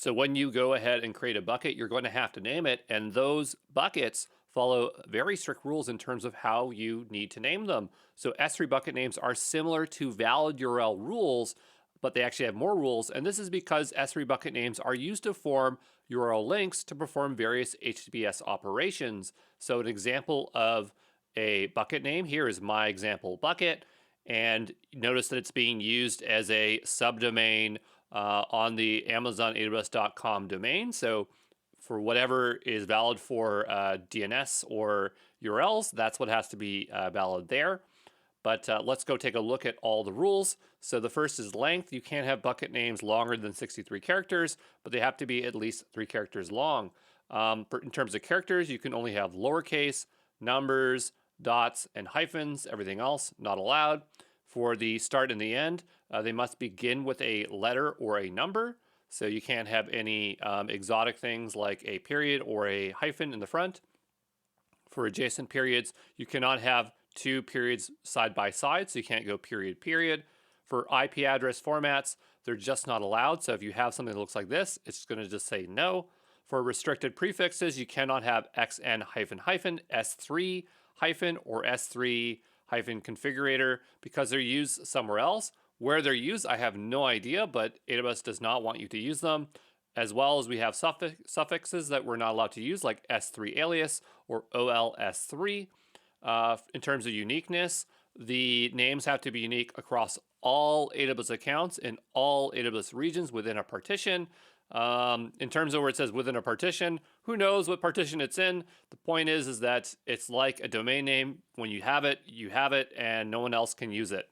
So when you go ahead and create a bucket, you're going to have to name it, and those buckets follow very strict rules in terms of how you need to name them. So S3 bucket names are similar to valid URL rules, but they actually have more rules, and this is because S3 bucket names are used to form URL links to perform various HTTPS operations. So an example of a bucket name here is my example bucket, and notice that it's being used as a subdomain on the Amazon AWS.com domain. So for whatever is valid for DNS or URLs, that's what has to be valid there. But let's go take a look at all the rules. So the first is length. You can't have bucket names longer than 63 characters, but they have to be at least 3 characters long. In terms of characters, you can only have lowercase, numbers, dots, and hyphens. Everything else, not allowed. For the start and the end, they must begin with a letter or a number. So you can't have any exotic things like a period or a hyphen in the front. For adjacent periods, you cannot have 2 periods side by side, so you can't go period, period. For IP address formats, they're just not allowed. So if you have something that looks like this, it's going to just say no. For restricted prefixes, you cannot have xn hyphen hyphen, S3 hyphen, or S3 hyphen configurator because they're used somewhere else. Where they're used, I have no idea, but AWS does not want you to use them. As well as we have suffixes that we're not allowed to use, like S3 alias or OLS3. In terms of uniqueness, the names have to be unique across all AWS accounts in all AWS regions within a partition. In terms of where it says within a partition, who knows what partition it's in? The point is that it's like a domain name. When you have it, and no one else can use it.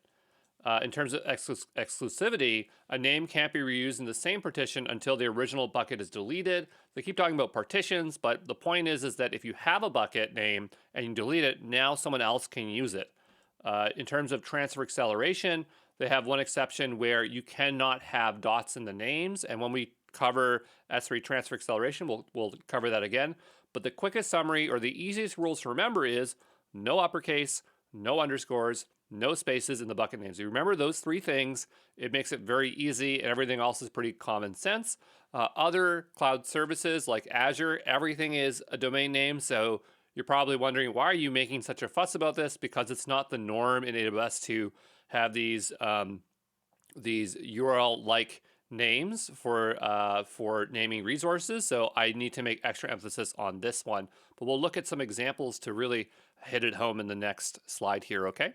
In terms of exclusivity, a name can't be reused in the same partition until the original bucket is deleted. They keep talking about partitions, but the point is that if you have a bucket name and you delete it, now someone else can use it. In terms of transfer acceleration, they have one exception where you cannot have dots in the names, and when we cover S3 transfer acceleration, we'll cover that again. But the quickest summary or the easiest rules to remember is no uppercase, no underscores, no spaces in the bucket names. You remember those 3 things, it makes it very easy, and everything else is pretty common sense. Other cloud services like Azure, everything is a domain name, so you're probably wondering, why are you making such a fuss about this? Because it's not the norm in AWS to have these URL-like names for naming resources, so I need to make extra emphasis on this one. But we'll look at some examples to really hit it home in the next slide here, okay?